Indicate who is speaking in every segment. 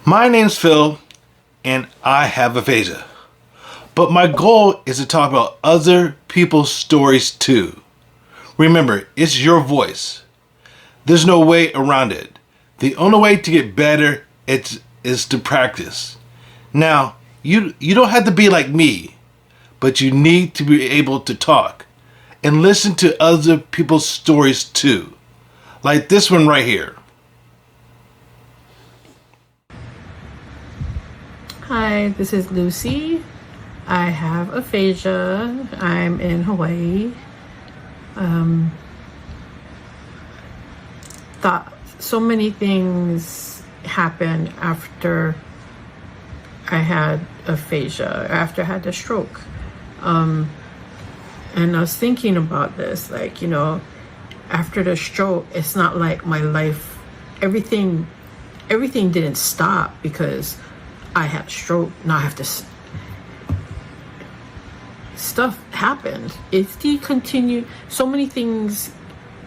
Speaker 1: My name's Phil, and I have aphasia. But my goal is to talk about other people's stories too. Remember, it's your voice. There's no way around it. The only way to get better is to practice. Now, you don't have to be like me, but you need to be able to talk and listen to other people's stories too. Like this one right here.
Speaker 2: Hi, this is Lucy. I have aphasia. I'm in Hawaii. Thought so many things happened after I had aphasia, after I had the stroke. And I was thinking about this, like, after the stroke, it's not like my life, everything didn't stop because I had a stroke. Now I have to, stuff happened. It's continued. So many things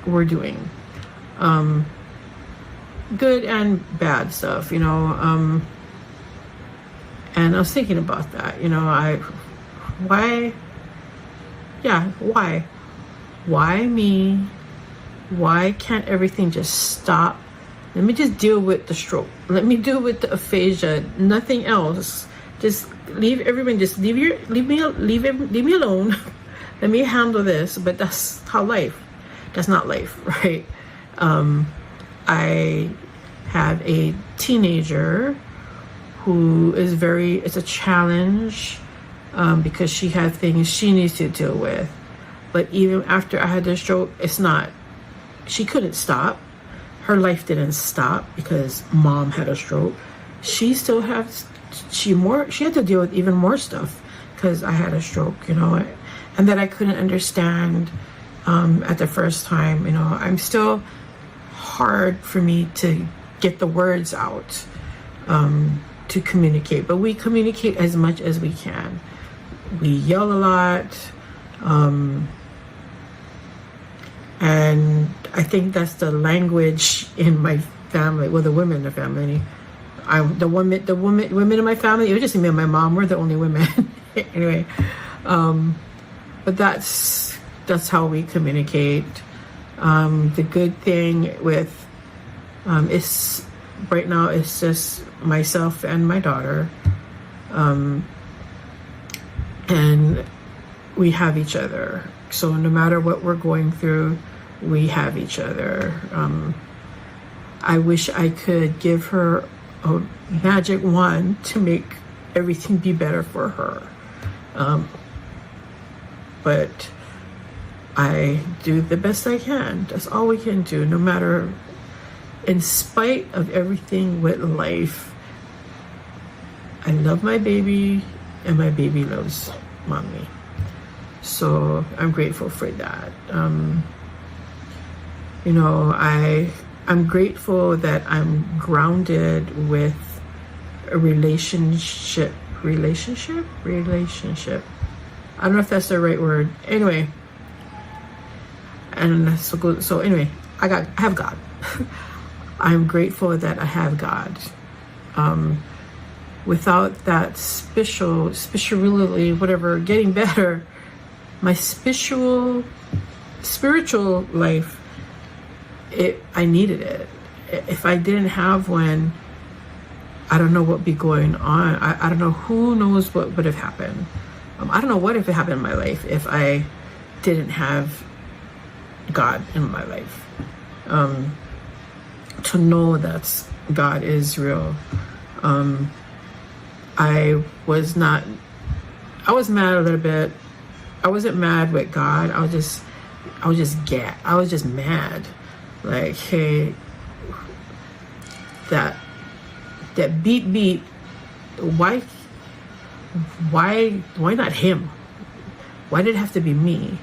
Speaker 2: we're doing, good and bad stuff, and I was thinking about that, why me? Why can't everything just stop? Let me just deal with the stroke. Let me deal with the aphasia. Nothing else. Just leave everyone. Just leave me alone. Let me handle this. But that's how life. That's not life, right? I have a teenager who is it's a challenge because she had things she needs to deal with. But even after I had the stroke, she couldn't stop. Her life didn't stop because mom had a stroke. She still has, she had to deal with even more stuff because I had a stroke, and that I couldn't understand at the first time. I'm still hard for me to get the words out to communicate, but we communicate as much as we can. We yell a lot, and I think that's the language in my family. Well, the women in the family. The women in my family. It was just me and my mom. We're the only women. Anyway, but that's how we communicate. The good thing with is right now it's just myself and my daughter, and we have each other. So no matter what we're going through, we have each other. I wish I could give her a magic wand to make everything be better for her. But I do the best I can. That's all we can do, no matter, in spite of everything with life. I love my baby, and my baby loves mommy. So I'm grateful for that. I'm grateful that I'm grounded with a relationship. I don't know if that's the right word. Anyway, and so anyway, I have God. I'm grateful that I have God. Without that spiritually, whatever, getting better, my spiritual life, I needed it. If I didn't have one, I don't know what would be going on. I don't know, who knows what would have happened. I don't know what if it happened in my life if I didn't have God in my life. To know that God is real. I was mad a little bit. I wasn't mad with God. I was just mad. Like, hey, that beat, why not him? Why did it have to be me?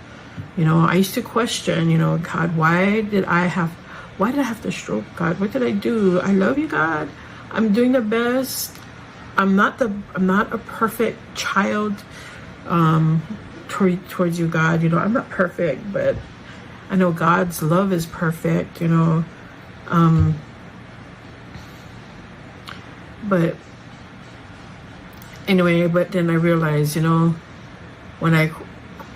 Speaker 2: I used to question, God, why did I have to stroke? God, what did I do? I love you, God. I'm doing the best. I'm not a perfect child towards you, God. I'm not perfect, but I know God's love is perfect, But anyway, but then I realized, when I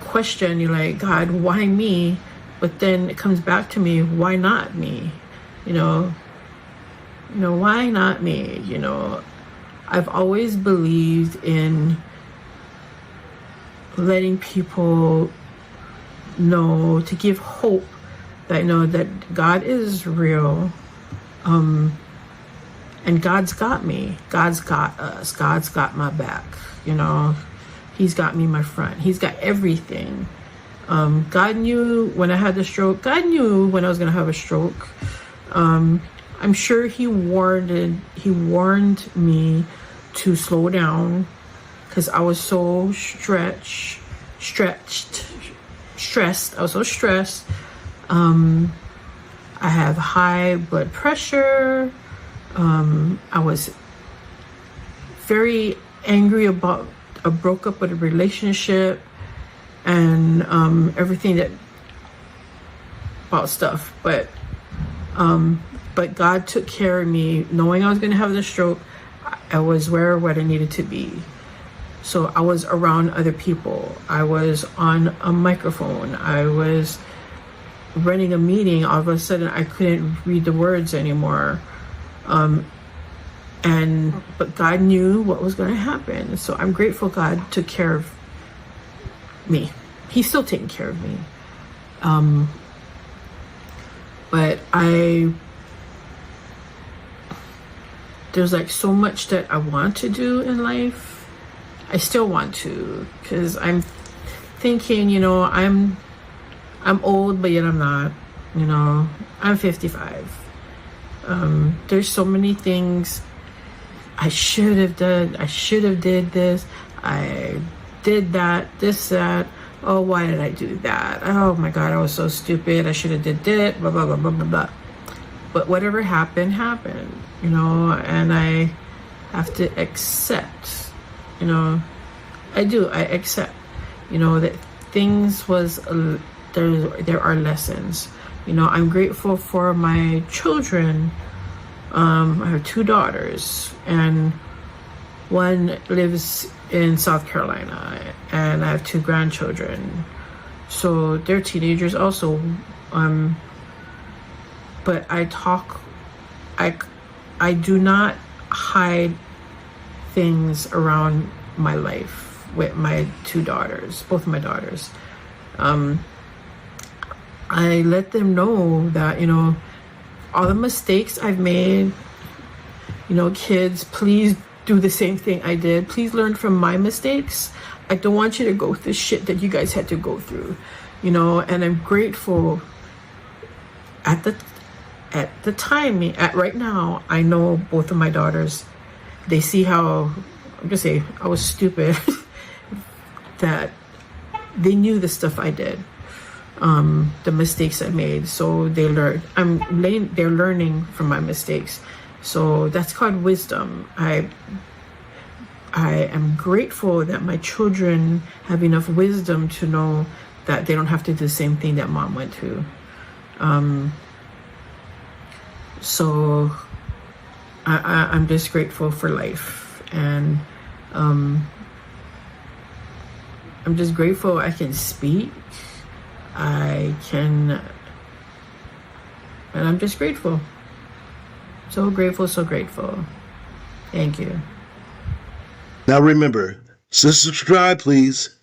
Speaker 2: question, you're like, God, why me? But then it comes back to me, why not me? Why not me? I've always believed in letting people know, to give hope that that God is real, and God's got me. God's got us. God's got my back. He's got me, my front. He's got everything. God knew when I had the stroke. God knew when I was gonna have a stroke. I'm sure He warned me to slow down, because I was so stressed. I was so stressed. I have high blood pressure. I was very angry about I broke up with a relationship, and everything about stuff. But God took care of me. Knowing I was going to have the stroke, I was where I needed to be. So I was around other people. I was on a microphone. I was running a meeting. All of a sudden, I couldn't read the words anymore. But God knew what was going to happen. So I'm grateful God took care of me. He's still taking care of me. But there's like so much that I want to do in life. I still want to, because I'm thinking, I'm old, but yet I'm not. I'm 55. There's so many things I should have done. I should have did this. I did that, that. Oh, why did I do that? Oh my God, I was so stupid. I should have did that, blah, blah, blah, blah, blah, blah. But whatever happened, and I have to accept, I accept, that things there are lessons. I'm grateful for my children. I have 2 daughters, and one lives in South Carolina, and I have 2 grandchildren. So they're teenagers also. But I do not hide things around my life with my 2 daughters, both of my daughters. I let them know that, all the mistakes I've made, kids, please do the same thing I did. Please learn from my mistakes. I don't want you to go through shit that you guys had to go through, and I'm grateful at the time, right now, I know both of my daughters, they see how, I'm gonna say, I was stupid, that they knew the stuff I did, the mistakes I made. So they learned. They're learning from my mistakes. So that's called wisdom. I am grateful that my children have enough wisdom to know that they don't have to do the same thing that mom went through. So I'm just grateful for life, and I'm just grateful I can speak. And I'm just grateful. So grateful, so grateful. Thank you.
Speaker 1: Now remember, subscribe, please.